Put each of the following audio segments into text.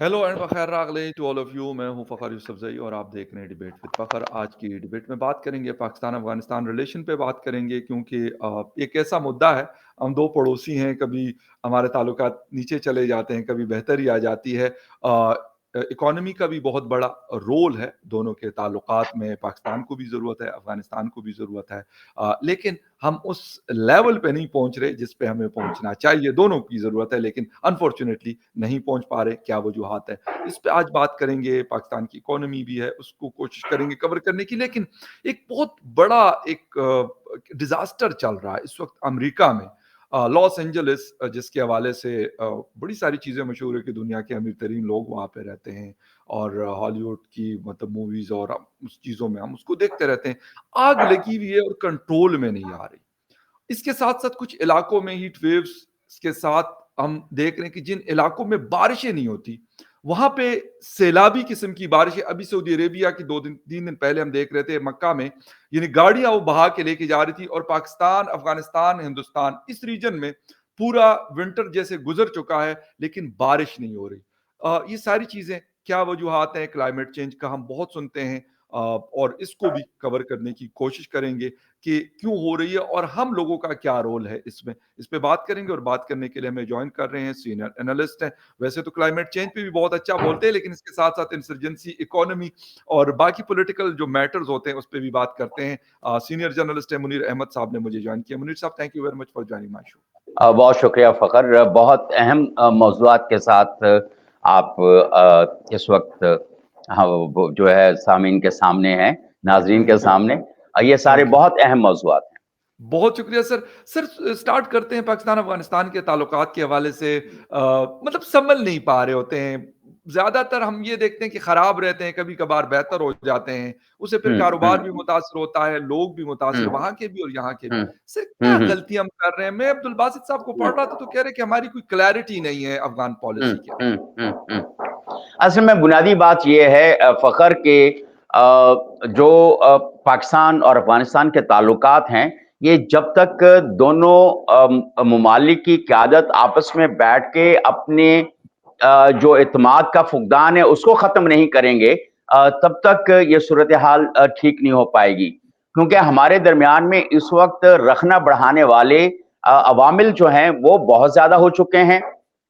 Hello and बखैर रागले to all of you. मैं हूं फ़खर यूसुफजई और आप देख रहे हैं डिबेट विद फ़खर। आज की डिबेट में बात करेंगे पाकिस्तान अफगानिस्तान रिलेशन पे बात करेंगे, क्योंकि एक ऐसा मुद्दा है। हम दो पड़ोसी हैं, कभी हमारे ताल्लुकात नीचे चले जाते हैं, कभी बेहतरी आ जाती है। इकोनॉमी का भी बहुत बड़ा रोल है दोनों के ताल्लुकात में। पाकिस्तान को भी ज़रूरत है, अफगानिस्तान को भी ज़रूरत है, लेकिन हम उस लेवल पे नहीं पहुंच रहे जिस पे हमें पहुंचना चाहिए। दोनों की ज़रूरत है, लेकिन अनफॉर्चुनेटली नहीं पहुंच पा रहे। क्या वजूहात है, इस पे आज बात करेंगे। पाकिस्तान की इकोनॉमी भी है, उसको कोशिश करेंगे कवर करने की। लेकिन एक बहुत बड़ा एक डिजास्टर चल रहा है इस वक्त अमेरिका में, लॉस एंजलिस, जिसके हवाले से बड़ी सारी चीज़ें मशहूर है कि दुनिया के अमीर तरीन लोग वहाँ पे रहते हैं, और हॉलीवुड की मतलब मूवीज और उस चीज़ों में हम उसको देखते रहते हैं। आग लगी हुई है और कंट्रोल में नहीं आ रही। इसके साथ साथ कुछ इलाकों में हीट वेव्स के साथ हम देख रहे हैं कि जिन इलाकों में बारिशें नहीं होती, वहां पे सैलाबी किस्म की बारिशें। अभी सऊदी अरेबिया की 2 दिन 3 दिन पहले हम देख रहे थे मक्का में, यानी गाड़ियां वो बहा के लेके जा रही थी, और पाकिस्तान, अफगानिस्तान, हिंदुस्तान, इस रीजन में पूरा विंटर जैसे गुजर चुका है, लेकिन बारिश नहीं हो रही। ये सारी चीजें क्या वजूहात हैं? क्लाइमेट चेंज का हम बहुत सुनते हैं, और इसको भी कवर करने की कोशिश करेंगे कि क्यों हो रही है और हम लोगों का क्या रोल है इसमें। इस पे बात करेंगे, और बात करने के लिए हमें ज्वाइन कर रहे हैं सीनियर एनालिस्ट हैं। वैसे तो क्लाइमेट चेंज पे भी बहुत अच्छा बोलते हैं, लेकिन इसके साथ साथ इंसर्जेंसी, इकोनॉमी और बाकी पॉलिटिकल जो मैटर्स होते हैं उस पर भी बात करते हैं। सीनियर जर्नलिस्ट है मुनीर अहमद साहब ने मुझे ज्वाइन किया। मुनीर साहब, thank you very much for joining my show. बहुत शुक्रिया फ़खर। बहुत अहम मौज़ूआत के साथ आप इस वक्त हाँ वो जो है सामीन के सामने हैं, नाज़रीन के सामने। बिल्कुल। ये सारे थैंक यू। बहुत अहम मौज़ूआत हैं। बहुत शुक्रिया सर। सर, स्टार्ट करते हैं पाकिस्तान अफगानिस्तान के ताल्लुकात के हवाले से। मतलब संभल नहीं पा रहे होते हैं। ज्यादातर हम ये देखते हैं कि खराब रहते हैं, कभी कभार बेहतर हो जाते हैं। उससे फिर हुँ, कारोबार भी हुँ, मुतासर होता है, लोग भी मुतासर, हुँ, वहां के भी और यहाँ के भी। हुँ, सर, हुँ, क्या हुँ, गलती हम कर रहे हैं? मैं अब्दुल बासित साहब को पढ़ रहा था तो कह रहे कि हमारी कोई क्लैरिटी नहीं है अफगान हुँ, पॉलिसी के हुँ, अंदर। हुँ, हुँ। असल में बुनियादी बात ये है फ़खर के जो पाकिस्तान और अफ़गानिस्तान के ताल्लुकात हैं, ये जब तक दोनों ममालिक की क़यादत आपस में बैठ के अपने जो एतमाद का फुक़दान है उसको ख़त्म नहीं करेंगे, तब तक ये सूरत हाल ठीक नहीं हो पाएगी। क्योंकि हमारे दरमियान में इस वक्त रखना बढ़ाने वाले अवामिल जो हैं वो बहुत ज़्यादा हो चुके हैं,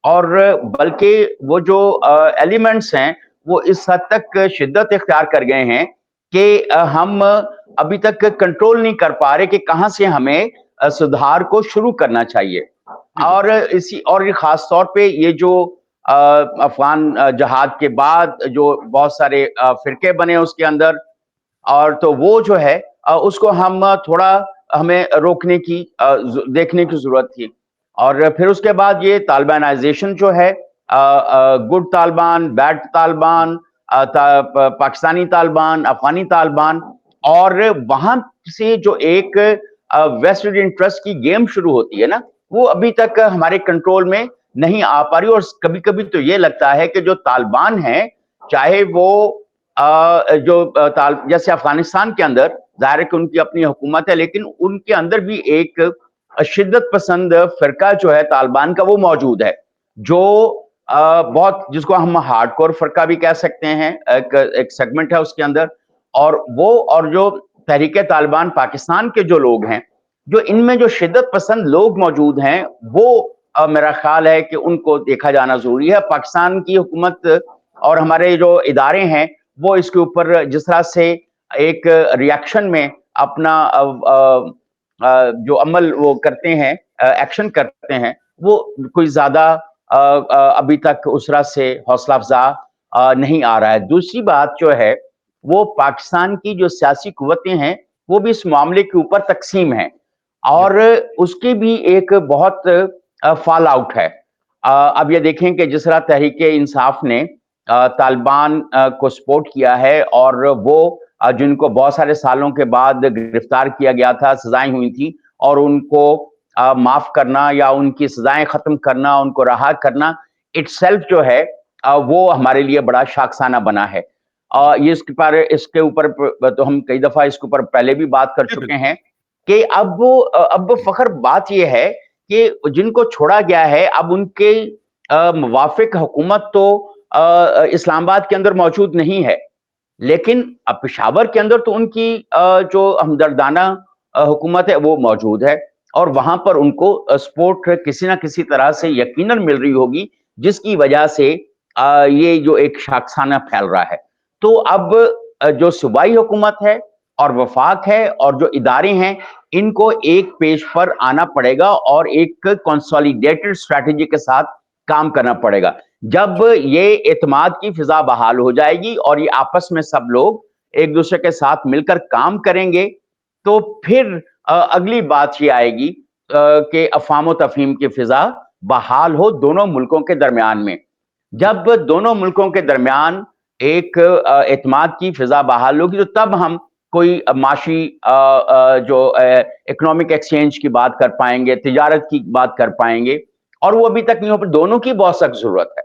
और बल्कि वो जो एलिमेंट्स हैं वो इस हद तक शिद्दत इख्तियार कर गए हैं कि हम अभी तक कंट्रोल नहीं कर पा रहे कि कहाँ से हमें सुधार को शुरू करना चाहिए। जी और बिल्कुल। इसी और ये खास तौर पे ये जो अफगान जहाद के बाद जो बहुत सारे फिरके बने उसके अंदर, और तो वो जो है उसको हम थोड़ा हमें रोकने की देखने की जरूरत थी। और फिर उसके बाद ये तालिबानाइजेशन जो है, गुड तालिबान, बैड तालिबान, पाकिस्तानी तालिबान, अफगानी तालिबान, और वहां से जो एक वेस्टेड इंटरेस्ट की गेम शुरू होती है ना, वो अभी तक हमारे कंट्रोल में नहीं आ पा रही। और कभी कभी तो ये लगता है कि जो तालिबान है, चाहे वो जैसे अफगानिस्तान के अंदर जाहिर है कि उनकी अपनी हुकूमत है, लेकिन उनके अंदर भी एक शिद्दत पसंद फिरका जो है तालिबान का वो मौजूद है, जो बहुत जिसको हम हार्डकोर फिरका भी कह सकते हैं, एक सेगमेंट है उसके अंदर। और वो और जो तहरीक तालिबान पाकिस्तान के जो लोग हैं, जो इनमें जो शिद्दत पसंद लोग मौजूद हैं, वो मेरा ख्याल है कि उनको देखा जाना जरूरी है। पाकिस्तान की हुकूमत और हमारे जो इदारे हैं वो इसके ऊपर जिस तरह से एक रिएक्शन में अपना जो अमल वो करते हैं, एक्शन करते हैं, वो कोई ज्यादा अभी तक उस तरह से हौसला अफजा नहीं आ रहा है। दूसरी बात जो है, वो पाकिस्तान की जो सियासी कुव्वतें हैं वो भी इस मामले के ऊपर तकसीम है, जी और उसकी भी एक बहुत फॉल आउट है। अब ये देखें कि जिस तरह तहरीक इंसाफ ने तालिबान को सपोर्ट किया है, और वो जिनको बहुत सारे सालों के बाद गिरफ्तार किया गया था, सजाएं हुई थी, और उनको माफ करना या उनकी सजाएं खत्म करना, उनको रहा करना इटसेल्फ जो है वो हमारे लिए बड़ा शाखसाना बना है। जी ये इसके ऊपर तो हम कई दफा इसके ऊपर पहले भी बात कर जी चुके बिल्कुल। हैं कि अब फखर बात यह है कि जिनको छोड़ा गया है अब उनके मुवाफिक हुकूमत तो इस्लामाबाद के अंदर मौजूद नहीं है, लेकिन पेशावर के अंदर तो उनकी जो हमदर्दाना हुकूमत है वो मौजूद है, और जी। वहां पर उनको सपोर्ट किसी ना किसी तरह से यकीनन मिल रही होगी, जिसकी वजह से ये जो एक शाखसाना फैल रहा है। तो अब जो सूबाई हुकूमत है और वफाक है और जो इदारे हैं, इनको एक पेज पर आना पड़ेगा और एक कंसोलिडेटेड स्ट्रैटेजी के साथ काम करना पड़ेगा। जब ये एतमाद की फिजा बहाल हो जाएगी और ये आपस में सब लोग एक दूसरे के साथ मिलकर काम करेंगे, तो फिर अगली बात ये आएगी कि अफ़ाम तफ़हीम की फिजा बहाल हो दोनों मुल्कों के दरमियान में। जी। जब दोनों मुल्कों के दरमियान एक एतमाद की फिजा बहाल होगी, तो तब हम कोई माशी जो इकोनॉमिक एक्सचेंज की बात कर पाएंगे, तिजारत की बात कर पाएंगे, और वो अभी तक नहीं हो, दोनों की बहुत सख्त जरूरत है।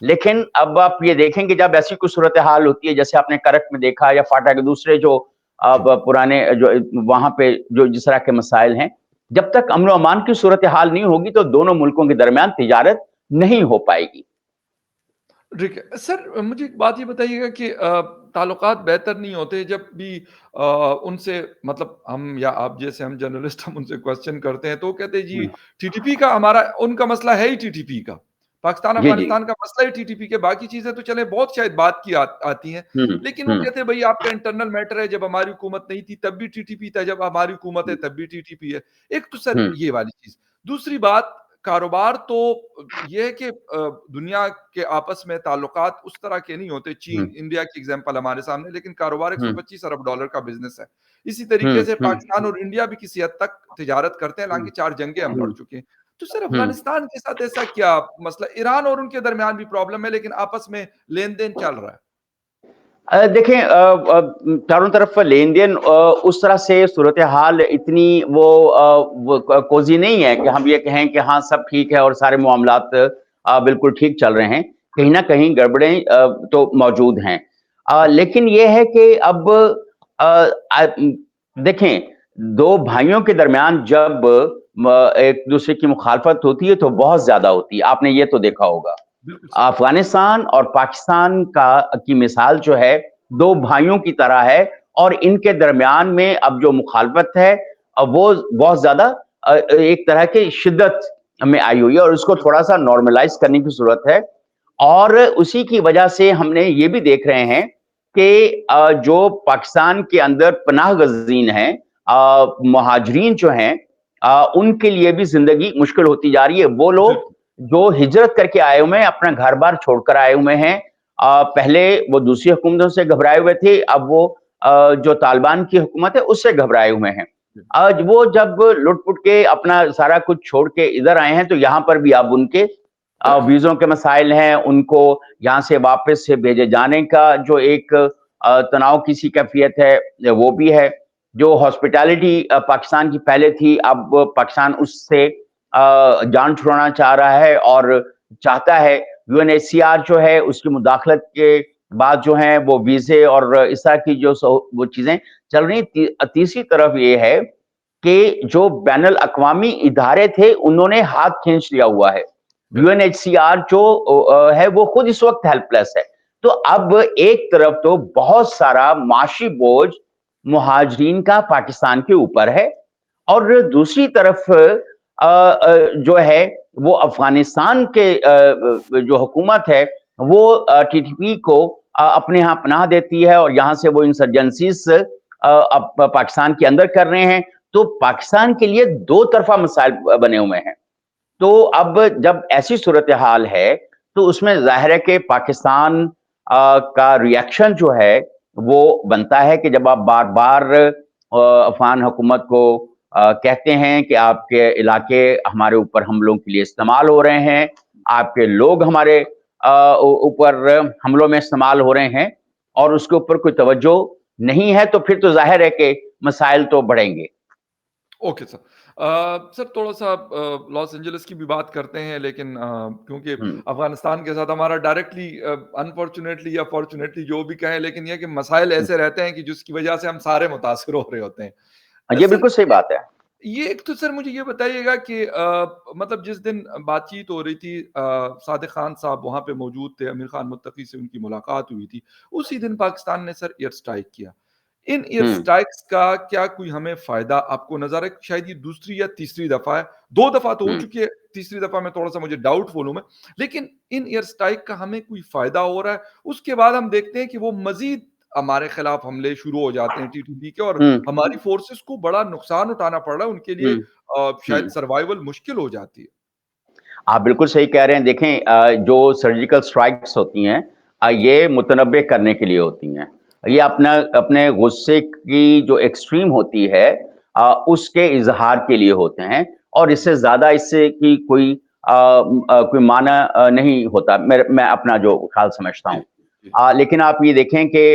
लेकिन अब आप ये देखेंगे जब ऐसी कुछ सूरत हाल होती है, जैसे आपने करक में देखा या फाटा के दूसरे जो जी। अब पुराने जो वहां पे जो जिस तरह के मसाइल हैं, जब तक अमन अमान की सूरत हाल नहीं होगी तो दोनों मुल्कों के दरमियान तिजारत नहीं हो पाएगी। ठीक है। सर मुझे एक बात ये बताइएगा कि ताल्लुकात बेहतर नहीं होते जब भी उनसे मतलब हम या आप जैसे हम जर्नलिस्ट हम उनसे क्वेश्चन करते हैं तो वो कहते हैं जी हम्म, टीटीपी का हमारा उनका मसला है ही टीटीपी का। पाकिस्तान जी जी। अफ़गानिस्तान का मसला ही टीटीपी के बाकी चीज़ें तो चले बहुत शायद बात की आती हैं। लेकिन वो हम्म, कहते हैं भई आपका इंटरनल मैटर है जब हमारी हुकूमत नहीं थी तब भी टीटीपी था, जब हमारी हुकूमत है तब भी टीटीपी है। एक तो सर हम्म, ये वाली चीज़। दूसरी बात कारोबार तो ये है कि दुनिया के आपस में ताल्लुकात उस तरह के नहीं होते। चीन, हम्म, इंडिया की एग्ज़ाम्पल हमारे सामने, लेकिन कारोबार हम्म, 125 अरब डॉलर का बिज़नेस है। इसी तरीके से हम्म, पाकिस्तान और इंडिया भी किसी हद तक तिजारत करते हैं, हालाँकि 4 जंगें हम लड़ हम्म, चुके हैं। तो सर हम्म। अफ़गानिस्तान के साथ ऐसा क्या मसला? ईरान और उनके दरमियान भी प्रॉब्लम है, लेकिन आपस में लेन-देन चल रहा है। देखें, चारों तरफ लेन-देन उस तरह से सूरत-ए-हाल इतनी वो कोज़ी नहीं है कि हम ये कहें कि हाँ, सब ठीक है और सारे मामलात बिल्कुल ठीक चल रहे हैं। कहीं न कहीं गड़बड़ें तो मौजूद हैं। ओके। लेकिन ये है कि अब अ, आ देखें, 2 भाइयों के दरमियान जब एक-दूसरे की मुखालफत होती है, तो बहुत ज़्यादा होती है। आपने ये तो देखा होगा। बिल्कुल सर। अफगानिस्तान और पाकिस्तान की मिसाल जो है, 2 भाइयों की तरह है, और इनके दरमियान में अब जो मुखालफत है, वो बहुत ज़्यादा एक तरह की शिद्दत में आई हुई है और उसको बिल्कुल। थोड़ा-सा नॉर्मलाइज़ करने की ज़रूरत है। और उसी की वजह से हमने ये भी देख रहे हैं कि जो पाकिस्तान के अंदर पनाह गज़ीन हैं, मुहाजिरीन जो हैं, उनके लिए भी ज़िंदगी मुश्किल होती जा रही है। वो लोग बिल्कुल। जो हिजरत करके आए हुए हैं, अपना घर-बार छोड़कर आए हुए हैं। पहले वो दूसरी हुकूमतों से घबराए हुए थे, अब वो जो तालिबान की हुकूमत है, उससे घबराए हुए हैं। जी। आज वो जब लुट-पुट के अपना सारा कुछ छोड़ के इधर आए हैं, तो यहाँ पर भी अब उनके वीज़ों के मसाइल हैं, उनको यहाँ से वापस से भेजे जाने का जो एक तनाव की सी कैफ़ियत है, वो भी है। जो हॉस्पिटैलिटी पाकिस्तान की पहले थी, अब पाकिस्तान उससे जान छुड़ाना चाह रहा है और चाहता है। यूएनएचसीआर जो है उसकी मुदाखलत के बाद जो है वो वीज़े और इस तरह की जो वो चीज़ें चल रही। तीसरी तरफ ये है कि जो बैनुल अक़वामी इदारे थे, उन्होंने हाथ खींच लिया हुआ है। बिल्कुल। यूएनएचसीआर जो है वो खुद इस वक़्त हेल्पलेस है। तो अब एक तरफ तो बहुत सारा माशी बोझ मुहाजिरीन का पाकिस्तान के ऊपर है, और दूसरी तरफ जो है वो अफ़गानिस्तान के जो हुकूमत है, वो टीटीपी को अपने यहाँ पनाह देती है और यहाँ से वो इंसर्जेंसीज़ अब पाकिस्तान के अंदर कर रहे हैं। तो पाकिस्तान के लिए दो तरफ़ा मसाइल बने हुए हैं। तो अब जब ऐसी सूरत-ए-हाल है, तो उसमें ज़ाहिर है कि पाकिस्तान का रिएक्शन जो है, वो बनता है कि जब आप बार-बार अफ़गान हुकूमत को कहते हैं कि आपके इलाके हमारे ऊपर हमलों के लिए इस्तेमाल हो रहे हैं, आपके लोग हमारे ऊपर हमलों में इस्तेमाल हो रहे हैं, और उसके ऊपर कोई तवज्जो नहीं है, तो फिर तो ज़ाहिर है कि मसाइल तो बढ़ेंगे। Okay sir. सर थोड़ा-सा लॉस एंजेलिस की भी बात करते हैं, लेकिन क्योंकि हुँ। अफ़गानिस्तान के साथ हमारा डायरेक्टली अनफॉर्च्यूनेटली या फॉर्च्यूनेटली जो भी कहें, लेकिन ये है कि मसाइल हुँ। ऐसे रहते हैं कि जिसकी वजह से हम सारे मुतासिर हो रहे होते हैं। ये सर बिल्कुल सही बात है। ये एक तो सर मुझे ये बताइएगा कि मतलब जिस दिन बातचीत हो रही थी सादिक खान साहब वहाँ पे मौजूद थे, आमिर खान मुत्तकी से उनकी मुलाकात हुई थी, उसी दिन पाकिस्तान ने सर एयर स्ट्राइक किया। In air hmm. स्ट्राइक्स का क्या कोई हमें फ़ायदा आपको नज़र आ रहा है? शायद ये दूसरी या तीसरी दफ़ा है, 2 दफ़ा तो हो हम्म। चुकी है, तीसरी दफ़ा में थोड़ा-सा मुझे डाउटफुल हूँ मैं। लेकिन इन एयर स्ट्राइक का हमें कोई फ़ायदा हो रहा है? उसके बाद हम देखते हैं कि वो मज़ीद हमारे खिलाफ हमले शुरू हो जाते हैं टीटीपी के और हम्म। हमारी फोर्सेस को बड़ा नुकसान उठाना पड़ रहा है, उनके लिए हम्म। शायद हम्म। सर्वाइवल मुश्किल हो जाती है। आप बिल्कुल सही कह रहे हैं। देखें, जो सर्जिकल स्ट्राइक्स होती हैं, ये मुतनब्बे करने के लिए होती हैं। ये अपना अपने गुस्से की जो एक्सट्रीम होती है, उसके इजहार के लिए होते हैं, और इससे ज्यादा इससे की कोई माना नहीं होता। मैं अपना जो ख्याल समझता जी, हूँ। जी। लेकिन आप ये देखें कि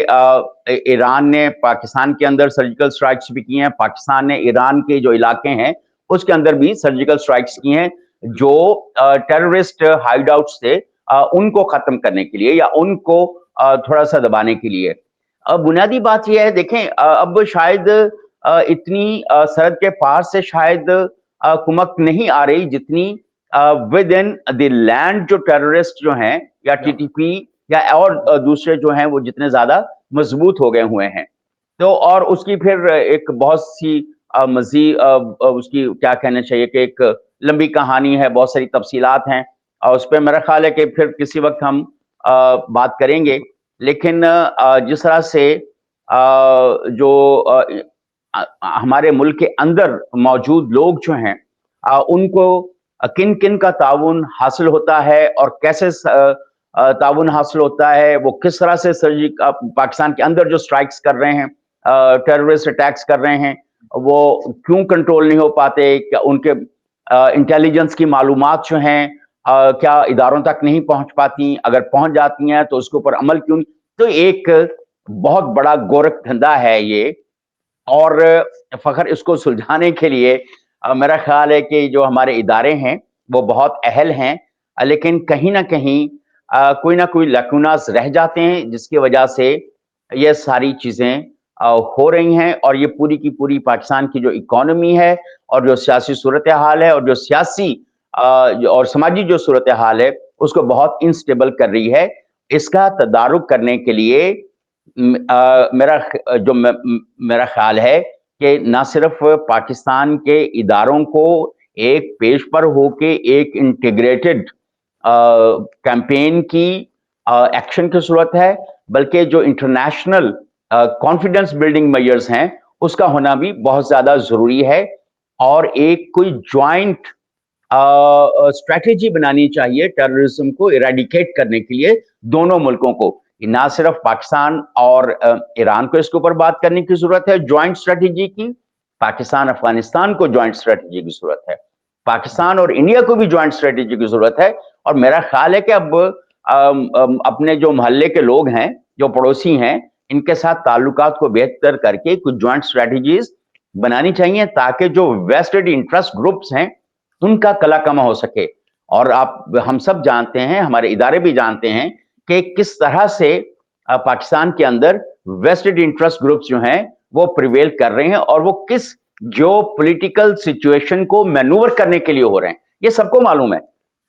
ईरान ने पाकिस्तान के अंदर सर्जिकल स्ट्राइक्स भी की हैं, पाकिस्तान ने ईरान के जो इलाके हैं उसके अंदर भी सर्जिकल स्ट्राइक्स की हैं, जो बिल्कुल, टेररिस्ट हाइडआउट्स थे, उनको खत्म करने के लिए या उनको थोड़ा सा दबाने के लिए। बुनियादी बात यह है, देखें, अब शायद इतनी सरहद के पार से शायद कुमक नहीं आ रही जितनी विद इन द लैंड जो टेररिस्ट जो हैं या या टीटीपी या और दूसरे जो हैं वो जितने ज्यादा मजबूत हो गए हुए हैं। तो और उसकी फिर एक बहुत सी मज़ीद उसकी क्या कहना चाहिए कि एक लंबी कहानी है, बहुत सारी तफसीलात हैं, और उस पे मेरा ख्याल है कि फिर किसी वक़्त हम बात करेंगे। बिल्कुल, लेकिन जिस तरह से जो हमारे मुल्क के अंदर मौजूद लोग जो हैं, उनको किन-किन का ताउन हासिल होता है और कैसे ताउन हासिल होता है, वो किस तरह से पाकिस्तान के अंदर जो स्ट्राइक्स कर रहे हैं, टेररिस्ट अटैक्स कर रहे हैं, वो क्यों कंट्रोल नहीं हो पाते? क्या उनके इंटेलिजेंस की मालूमात जो हैं, क्या इदारों तक नहीं पहुंच पाती? अगर पहुंच जाती हैं तो उसके ऊपर अमल क्यों नहीं? तो एक बहुत बड़ा गोरख धंधा है ये, और फ़ख़्र इसको सुलझाने के लिए मेरा ख़्याल है कि जो हमारे इदारे हैं, वो बहुत अहल हैं, लेकिन कहीं न कहीं कोई न कोई लैकुनास रह जाते हैं, जिसकी वजह से ये सारी चीज़ें हो रही हैं, और ये पूरी की पूरी पाकिस्तान की जो इकोनॉमी है और जो सियासी सूरत-ए-हाल है और जो सियासी और समाजी जो सूरत-ए-हाल है, उसको बहुत अनस्टेबल कर रही है। इसका तदारुक करने के लिए मेरा ख्याल है कि ना सिर्फ पाकिस्तान के इदारों को एक पेज पर होके एक इंटीग्रेटेड कैंपेन की एक्शन की ज़रूरत है, बल्कि जो इंटरनेशनल कॉन्फिडेंस बिल्डिंग मेजर्स हैं, उसका होना भी बहुत ज़्यादा ज़रूरी है, और एक कोई जॉइंट स्ट्रैटेजी बनानी चाहिए टेररिज्म को इरेडिकेट करने के लिए दोनों मुल्कों को। ना सिर्फ पाकिस्तान और ईरान को इसके ऊपर बात करने की जरूरत है जॉइंट स्ट्रैटेजी की, पाकिस्तान अफगानिस्तान को जॉइंट स्ट्रैटेजी की जरूरत है, पाकिस्तान और इंडिया को भी जॉइंट स्ट्रैटेजी की जरूरत है। और मेरा ख्याल है कि अब अपने जो मोहल्ले के लोग हैं, जो पड़ोसी हैं, इनके साथ ताल्लुकात को बेहतर करके कुछ जॉइंट स्ट्रैटेजीज बनानी चाहिए, ताकि जो वेस्टेड इंटरेस्ट ग्रुप्स हैं उनका कला कमा हो सके। और हम सब जानते हैं, हमारे इदारे भी जानते हैं कि किस तरह से पाकिस्तान के अंदर वेस्टेड इंटरेस्ट ग्रुप्स जो हैं वो प्रिवेल कर रहे हैं, और वो किस जो पॉलिटिकल सिचुएशन को मैनूवर करने के लिए हो रहे हैं, ये सबको मालूम है।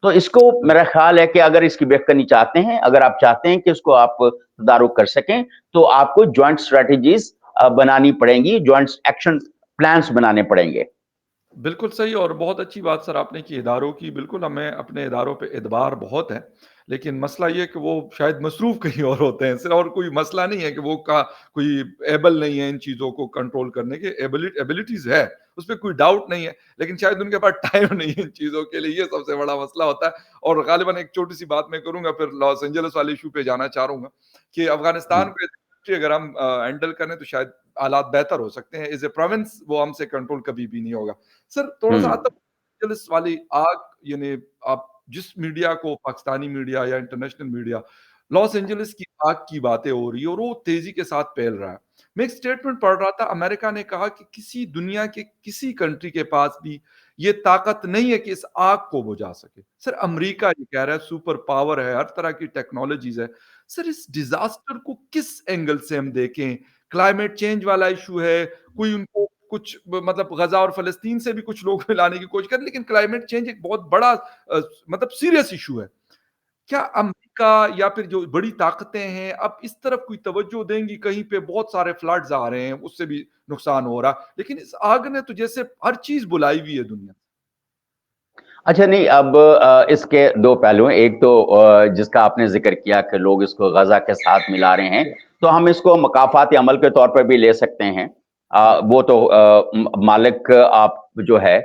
तो इसको मेरा ख्याल है कि अगर इसकी बेखनी चाहते हैं, अगर आप चाहते हैं कि इसको आप तदारुक कर सकें, तो आपको जॉइंट स्ट्रेटेजीज बनानी पड़ेंगी, जॉइंट एक्शन प्लान्स बनाने पड़ेंगे। बिल्कुल सही और बहुत अच्छी बात सर आपने की इदारों की, बिल्कुल हमें अपने इदारों पे एतबार बहुत है। लेकिन मसला ये है कि वो शायद मसरूफ़ कहीं और होते हैं, सिर्फ़ और कोई मसला नहीं है कि वो का कोई एबल नहीं है इन चीज़ों को कंट्रोल करने के, एबिलिटीज़ है, उसपे कोई डाउट नहीं है, लेकिन शायद उनके पास टाइम नहीं है इन चीज़ों के लिए, ये सबसे बड़ा मसला होता है। और ग़ालिबन एक छोटी-सी बात मैं करूँगा, फिर लॉस एंजेलिस वाले इश्यू पे जाना चाहूँगा कि अफ़गानिस्तान को अगर हम हैंडल करें तो शायद हालात बेहतर हो सकते हैं। एज़ ए प्रोविंस वो हमसे कंट्रोल कभी भी नहीं होगा। सर थोड़ा-सा हम्म। आता हूँ पुलिस वाली आग यानी आप जिस मीडिया को पाकिस्तानी मीडिया या इंटरनेशनल मीडिया लॉस एंजेलिस की आग की बातें हो रही है और वो तेज़ी के साथ फैल रहा है। मैं एक स्टेटमेंट पढ़ रहा था अमेरिका ने कहा कि किसी दुनिया के किसी कंट्री के पास भी ये ताकत नहीं है कि इस आग को बुझा सके। सर अमेरिका ये कह रहा है सुपर पावर है, हर तरह की टेक्नोलॉजीज़ है। सर इस डिज़ास्टर को किस एंगल से हम देखें? क्लाइमेट चेंज वाला इश्यू है, कोई उनको कुछ मतलब गजा और फलस्तीन से भी कुछ लोग मिलाने की कोशिश करें, लेकिन क्लाइमेट चेंज एक बहुत बड़ा मतलब सीरियस इशू है। क्या अमेरिका या फिर जो बड़ी ताकतें हैं अब इस तरफ कोई तवज्जो देंगी? कहीं पे बहुत सारे फ्लड्स आ रहे हैं, उससे भी नुकसान हो रहा है, लेकिन इस आग ने तो जैसे हर चीज बुलाई हुई है दुनिया। अच्छा नहीं, अब इसके दो पहलू हैं। एक तो जिसका आपने जिक्र किया कि लोग इसको गजा के साथ मिला रहे हैं, तो हम इसको मकाफाती अमल के तौर पर भी ले सकते हैं। वो तो मालिक आप जो है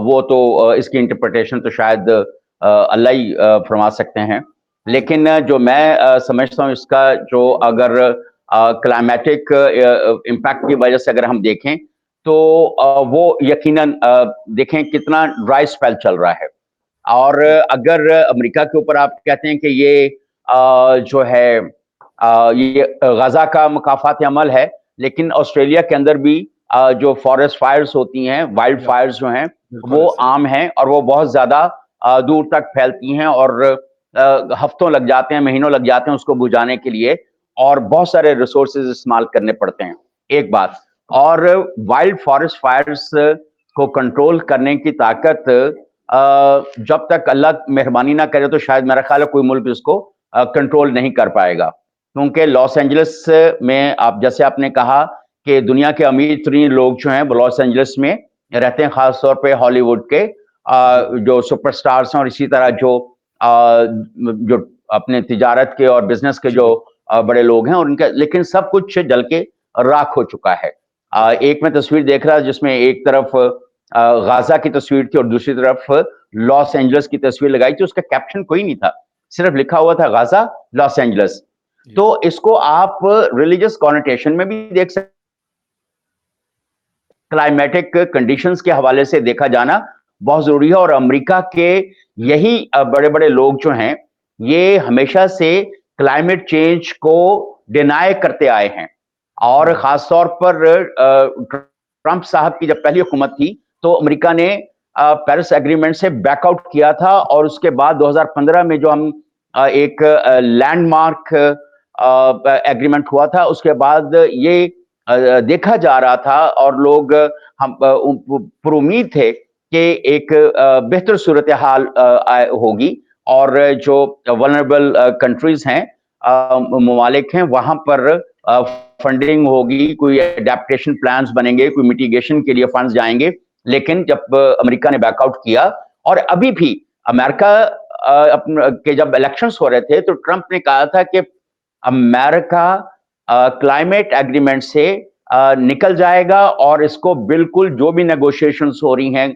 वो तो इसकी इंटरप्रिटेशन तो शायद अल्लाह ही फरमा सकते हैं। लेकिन जो मैं समझता हूँ इसका, जो अगर क्लाइमेटिक इम्पैक्ट की वजह से अगर हम देखें, तो वो यकीनन देखें कितना ड्राई स्पेल चल रहा है। और अगर अमेरिका के ऊपर आप कहते हैं कि ये जो है ये गजा का मुकाफाती अमल है, लेकिन ऑस्ट्रेलिया के अंदर भी जो फॉरेस्ट फायर्स होती हैं, वाइल्ड या फायर्स जो हैं, बिल्कुल वो ऐसे। आम हैं और वो बहुत ज्यादा दूर तक फैलती हैं और हफ्तों लग जाते हैं, महीनों लग जाते हैं उसको बुझाने के लिए, और बहुत सारे रिसोर्सेज इस्तेमाल करने पड़ते हैं। एक बात। और वाइल्ड फॉरेस्ट फायर्स को कंट्रोल करने की ताकत जब तक अल्लाह मेहरबानी ना करे तो शायद मेरा ख्याल है कोई मुल्क इसको कंट्रोल नहीं कर पाएगा। क्योंकि लॉस एंजलिस में, आप जैसे आपने कहा कि दुनिया के अमीर तरीन लोग जो हैं वो लॉस एंजलिस में रहते हैं, खासतौर पे हॉलीवुड के जी। जो सुपरस्टार्स हैं, और इसी तरह जो अपने तिजारत के और बिजनेस के जो जी। बड़े लोग हैं, और उनका लेकिन सब कुछ जल के राख हो चुका है। एक मैं तस्वीर देख रहा जिसमें एक तरफ गाजा की तस्वीर थी और दूसरी तरफ लॉस एंजलिस की तस्वीर लगाई थी। उसका कैप्शन कोई नहीं था, सिर्फ लिखा हुआ था गाजा, लॉस एंजलिस। जी। तो इसको आप रिलीजियस कॉनोटेशन में भी देख सकते, क्लाइमेटिक कंडीशंस के हवाले से देखा जाना बहुत जरूरी है। और अमेरिका के यही बड़े बड़े लोग जो हैं, ये हमेशा से क्लाइमेट चेंज को डिनाई करते आए हैं। और जी। खासतौर पर ट्रंप साहब की जब पहली हुकूमत थी, तो अमेरिका ने पेरिस एग्रीमेंट से बैकआउट किया था, और उसके बाद 2015 में जो हम एक लैंडमार्क एग्रीमेंट हुआ था, उसके बाद ये देखा जा रहा था और लोग हम पर उम्मीद थे कि एक बेहतर सूरत हाल होगी, और जो वल्नरेबल कंट्रीज हैं, ममालिक हैं, वहां पर फंडिंग होगी, कोई एडेप्टेशन प्लान्स बनेंगे, कोई मिटिगेशन के लिए फंड्स जाएंगे। लेकिन जब अमेरिका ने बैकआउट किया, और अभी भी अमेरिका के जब इलेक्शंस हो रहे थे, तो ट्रंप ने कहा था कि अमेरिका क्लाइमेट एग्रीमेंट से निकल जाएगा, और इसको बिल्कुल जो भी नेगोशिएशंस हो रही हैं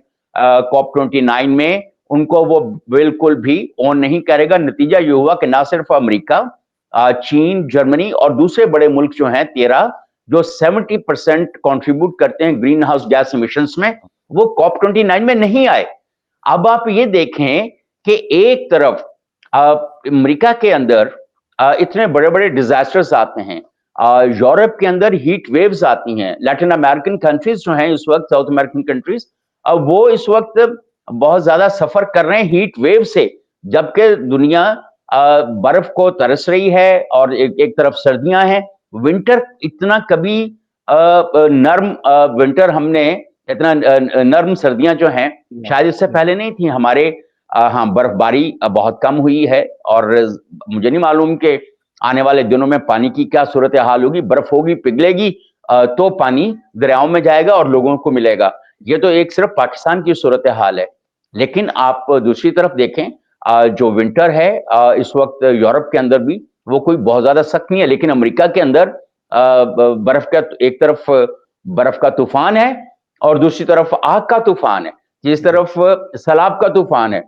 COP29 में, उनको वो बिल्कुल भी ऑन नहीं करेगा। नतीजा ये हुआ कि ना सिर्फ अमेरिका, चीन, जर्मनी और दूसरे बड़े मुल्क जो हैं 13, जो 70% कंट्रीब्यूट करते हैं ग्रीन हाउस गैस इमिशंस में, वो COP29 में नहीं आए। अब आप ये देखें कि एक तरफ अमेरिका के अंदर इतने बड़े बड़े डिजास्टर्स आते हैं, यूरोप के अंदर हीट वेव्स आती हैं, लैटिन अमेरिकन कंट्रीज जो हैं इस वक्त, साउथ अमेरिकन कंट्रीज, वो इस वक्त बहुत ज्यादा सफर कर रहे हैं हीट वेव से, जबकि दुनिया बर्फ को तरस रही है, और एक तरफ सर्दियां हैं। विंटर इतना कभी नर्म विंटर हमने इतना नर्म सर्दियां जो हैं, शायद इससे पहले नहीं थी हमारे। हाँ, बर्फबारी बहुत कम हुई है, और मुझे नहीं मालूम कि आने वाले दिनों में पानी की क्या सूरत हाल होगी। बर्फ होगी, पिघलेगी, तो पानी दरियाओं में जाएगा और लोगों को मिलेगा। ये तो एक सिर्फ पाकिस्तान की सूरत हाल है। लेकिन आप दूसरी तरफ देखें, जो विंटर है इस वक्त यूरोप के अंदर भी, वो कोई बहुत ज्यादा सख्त नहीं है, लेकिन अमेरिका के अंदर बर्फ का एक तरफ बर्फ का तूफान है, और दूसरी तरफ आग का तूफान है, जिस जी। तरफ सैलाब का तूफान है।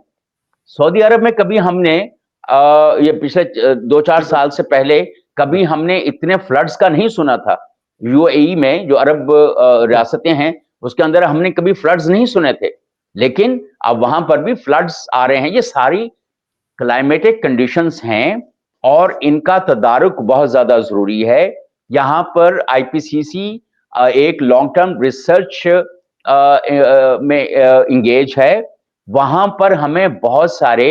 सऊदी अरब में कभी हमने ये पिछले 2-4 साल से पहले कभी हमने इतने फ्लड्स का नहीं सुना था। यूएई में जो अरब रियासतें हैं, उसके अंदर हमने कभी फ्लड्स नहीं सुने थे, लेकिन अब वहां पर भी फ्लड्स आ रहे हैं। ये सारी क्लाइमेटिक कंडीशंस हैं, और इनका तदारुक बहुत ज्यादा जरूरी है। यहाँ पर आईपीसीसी एक लॉन्ग टर्म रिसर्च में इंगेज है। वहां पर हमें बहुत सारे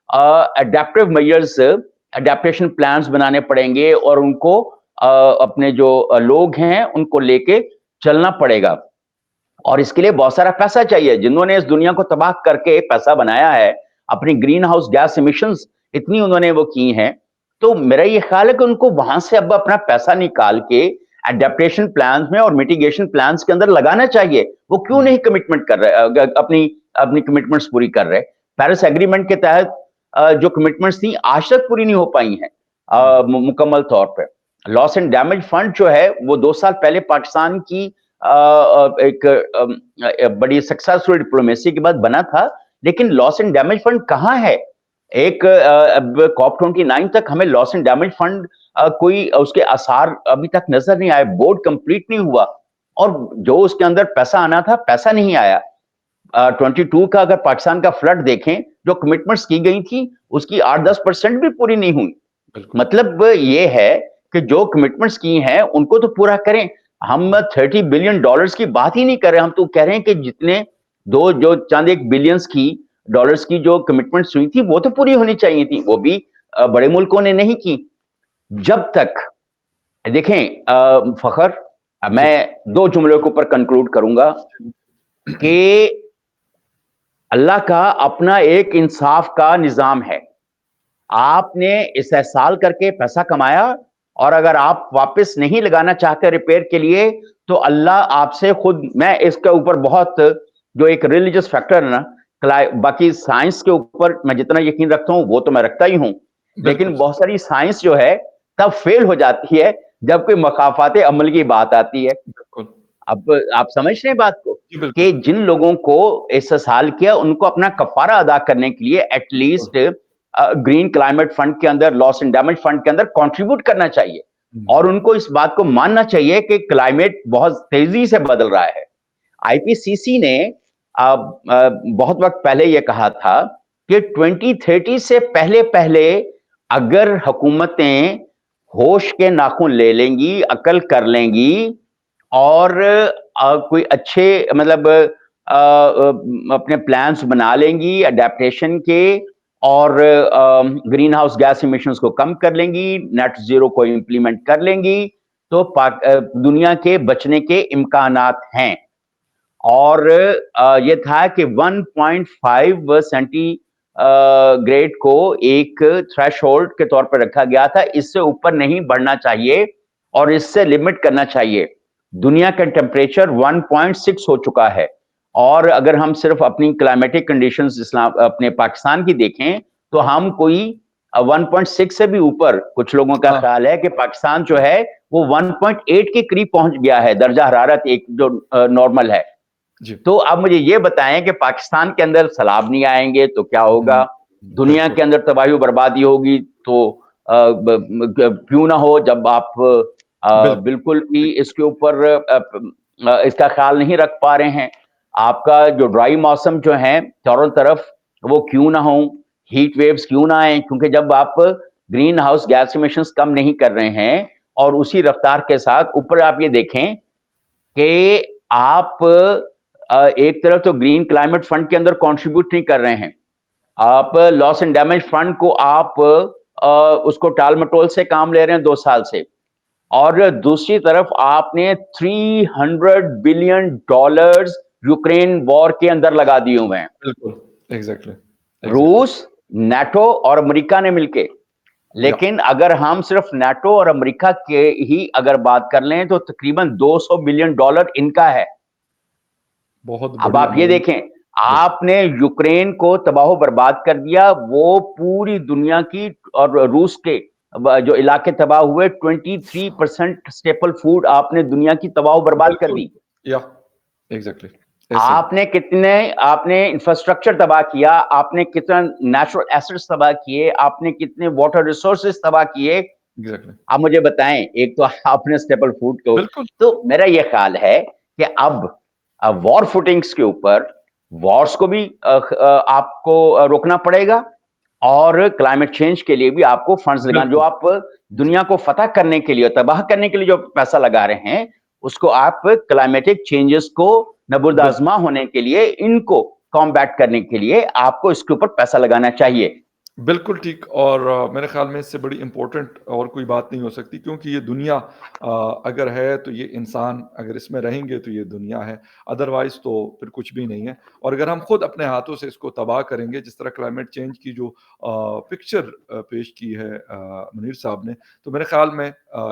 अडेप्टिव मेजर्स, अडेप्टेशन प्लान्स बनाने पड़ेंगे, और उनको अपने जो लोग हैं उनको लेके चलना पड़ेगा। और इसके लिए बहुत सारा पैसा चाहिए। जिन्होंने इस दुनिया को तबाह करके पैसा बनाया है, अपनी ग्रीन हाउस गैस इमिशंस इतनी उन्होंने वो की हैं, तो मेरा ये ख्याल है कि उनको वहां से अब अपना पैसा निकाल के एडेप्टेशन प्लान्स में और मिटिगेशन प्लान्स के अंदर लगाना चाहिए। वो क्यों नहीं कमिटमेंट कर रहे, अपनी अपनी कमिटमेंट्स पूरी कर रहे? पेरिस एग्रीमेंट के तहत जो कमिटमेंट्स थी आज तक पूरी नहीं हो पाई हैं मुकम्मल तौर पे। लॉस एंड डैमेज फंड जो है वो 2 साल पहले पाकिस्तान की एक बड़ी सक्सेसफुल डिप्लोमेसी के बाद बना था, लेकिन लॉस एंड डैमेज फंड कहाँ है? एक COP29 तक हमें लॉस एंड डैमेज फंड कोई उसके आसार अभी तक नजर नहीं आए, बोर्ड कंप्लीट नहीं हुआ, और जो उसके अंदर पैसा आना था पैसा नहीं आया। 22 का अगर पाकिस्तान का फ्लड देखें, जो कमिटमेंट्स की गई थी उसकी 8-10% भी पूरी नहीं हुई। मतलब ये है कि जो कमिटमेंट्स की हैं उनको तो पूरा करें। हम $30 बिलियन की बात ही नहीं कर रहे, हम तो कह रहे हैं कि जितने दो जो चंद एक बिलियंस की डॉलर्स की जो कमिटमेंट्स हुई थी वो तो पूरी होनी चाहिए थी, वो भी बड़े मुल्कों ने नहीं की। जब तक देखें फखर, मैं 2 जुमलों के ऊपर कंक्लूड करूंगा कि अल्लाह का अपना एक इंसाफ का निजाम है। आपने इस्तेहसाल करके पैसा कमाया, और अगर आप वापस नहीं लगाना चाहते रिपेयर के लिए, तो अल्लाह आपसे खुद, मैं इसके ऊपर बहुत जो एक रिलीजियस फैक्टर है ना, बाकी साइंस के ऊपर मैं जितना यकीन रखता हूं वो तो मैं रखता ही हूं, लेकिन बहुत सारी साइंस जो है तब फेल हो जाती है जब कोई मखाफात अमल की बात आती है। अब आप समझ रहे हैं बात को, कि जिन लोगों को इस्तेहसाल किया उनको अपना कफारा अदा करने के लिए एटलीस्ट ग्रीन क्लाइमेट फंड के अंदर, लॉस एंड डैमेज फंड के अंदर कंट्रीब्यूट करना चाहिए, और उनको इस बात को मानना चाहिए कि क्लाइमेट बहुत तेजी से बदल रहा है। आईपीसीसी ने बहुत वक्त पहले यह कहा था कि 2030 से पहले पहले अगर हुकूमतें होश के नाखून ले लेंगी, अकल कर लेंगी, और कोई अच्छे मतलब अपने प्लान्स बना लेंगी अडेप्टेशन के, और ग्रीन हाउस गैस इमिशंस को कम कर लेंगी, नेट जीरो को इंप्लीमेंट कर लेंगी, तो दुनिया के बचने के इम्कानात हैं। और ये था कि 1.5 सेंटीग्रेड को एक थ्रेशोल्ड के तौर पर रखा गया था, इससे ऊपर नहीं बढ़ना चाहिए और इससे लिमिट करना चाहिए। दुनिया का टेम्परेचर 1.6 हो चुका है, और अगर हम सिर्फ अपनी क्लाइमेटिक कंडीशंस अपने पाकिस्तान की देखें तो हम कोई 1.6 से भी ऊपर, कुछ लोगों का ख्याल है कि पाकिस्तान जो है वो 1.8 के करीब पहुंच गया है दर्जा हरारत, एक जो नॉर्मल है। तो अब मुझे ये बताएं कि पाकिस्तान के अंदर सैलाब नहीं आएंगे तो क्या होगा, दुनिया के अंदर तबाही बर्बादी होगी तो क्यों ना हो, जब आप बिल्कुल भी इसके ऊपर इसका ख्याल नहीं रख पा रहे हैं। आपका जो ड्राई मौसम जो है चारों तरफ, वो क्यों ना हो, हीट वेव्स क्यों ना आए, क्योंकि जब आप ग्रीन हाउस गैस इमिशंस कम नहीं कर रहे हैं और उसी रफ्तार के साथ ऊपर आप ये देखें कि आप एक तरफ तो ग्रीन क्लाइमेट फंड के अंदर कंट्रीब्यूट नहीं कर रहे हैं, आप लॉस एंड डैमेज फंड को आप उसको टाल मटोल से काम ले रहे हैं 2 साल से, और दूसरी तरफ आपने $300 बिलियन यूक्रेन वॉर के अंदर लगा दिए हुए हैं। बिल्कुल, एग्जैक्टली। रूस, नाटो और अमेरिका ने मिलके। लेकिन अगर हम सिर्फ नाटो और अमेरिका के ही अगर बात कर लें तो तकरीबन $200 बिलियन इनका है। बहुत अब आप ये देखें, आपने यूक्रेन को तबाह बर्बाद कर दिया, वो पूरी दुनिया की और रूस के जो इलाके तबाह हुए, 23% स्टेपल फूड आपने दुनिया की तबाह बर्बाद कर दी। एग्जैक्टली। आपने इंफ्रास्ट्रक्चर तबाह किया, आपने कितना नेचुरल एसेट्स तबाह किए, आपने कितने वाटर रिसोर्सेस तबाह किए। आप मुझे बताएं, एक तो आपने स्टेपल फूड को, तो मेरा यह ख्याल है कि अब वॉर फुटिंग्स के ऊपर वॉर्स को भी आपको रोकना पड़ेगा, और क्लाइमेट चेंज के लिए भी आपको फंड्स लगाना, जो आप दुनिया को फतह करने के लिए, तबाह करने के लिए जो पैसा लगा रहे हैं, उसको आप क्लाइमेटिक चेंजेस को नबूरदाजमा होने के लिए, इनको कॉम्बैट करने के लिए आपको इसके ऊपर पैसा लगाना चाहिए। बिल्कुल ठीक और मेरे ख़्याल में इससे बड़ी इम्पोर्टेंट और कोई बात नहीं हो सकती क्योंकि ये दुनिया अगर है तो ये इंसान अगर इसमें रहेंगे तो ये दुनिया है, अदरवाइज़ तो फिर कुछ भी नहीं है। और अगर हम खुद अपने हाथों से इसको तबाह करेंगे जिस तरह क्लाइमेट चेंज की जो पिक्चर पेश की है मुनीर साहब ने, तो मेरे ख़्याल में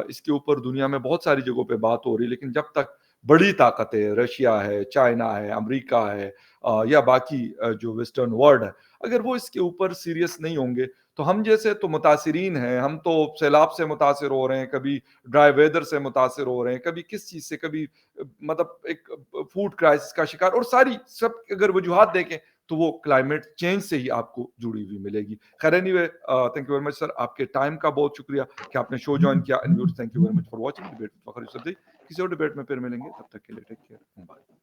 इसके ऊपर दुनिया में बहुत सारी जगहों पे बात हो रही है लेकिन जब तक बड़ी ताकतें रशिया है, चाइना है, अमेरिका है या बाकी जो वेस्टर्न वर्ल्ड है, अगर वो इसके ऊपर सीरियस नहीं होंगे, तो हम जैसे तो मुतासिरीन हैं, हम तो सैलाब से मुतासिर हो रहे हैं, कभी ड्राई वेदर से मुतासिर हो रहे हैं, कभी किस चीज़ से, कभी मतलब एक फूड क्राइसिस का शिकार और सारी सब अगर वजूहात देखें, तो वो क्लाइमेट चेंज से ही आपको जुड़ी हुई मिलेगी। खैर anyway thank you very much sir, आपके टाइम का बहुत शुक्रिया कि आपने शो जॉइन किया and viewers thank you very much for watching debate with Fakhar Yousafzai. किसी और डिबेट में फिर मिलेंगे, तब तक के लिए टेक केयर, बाय।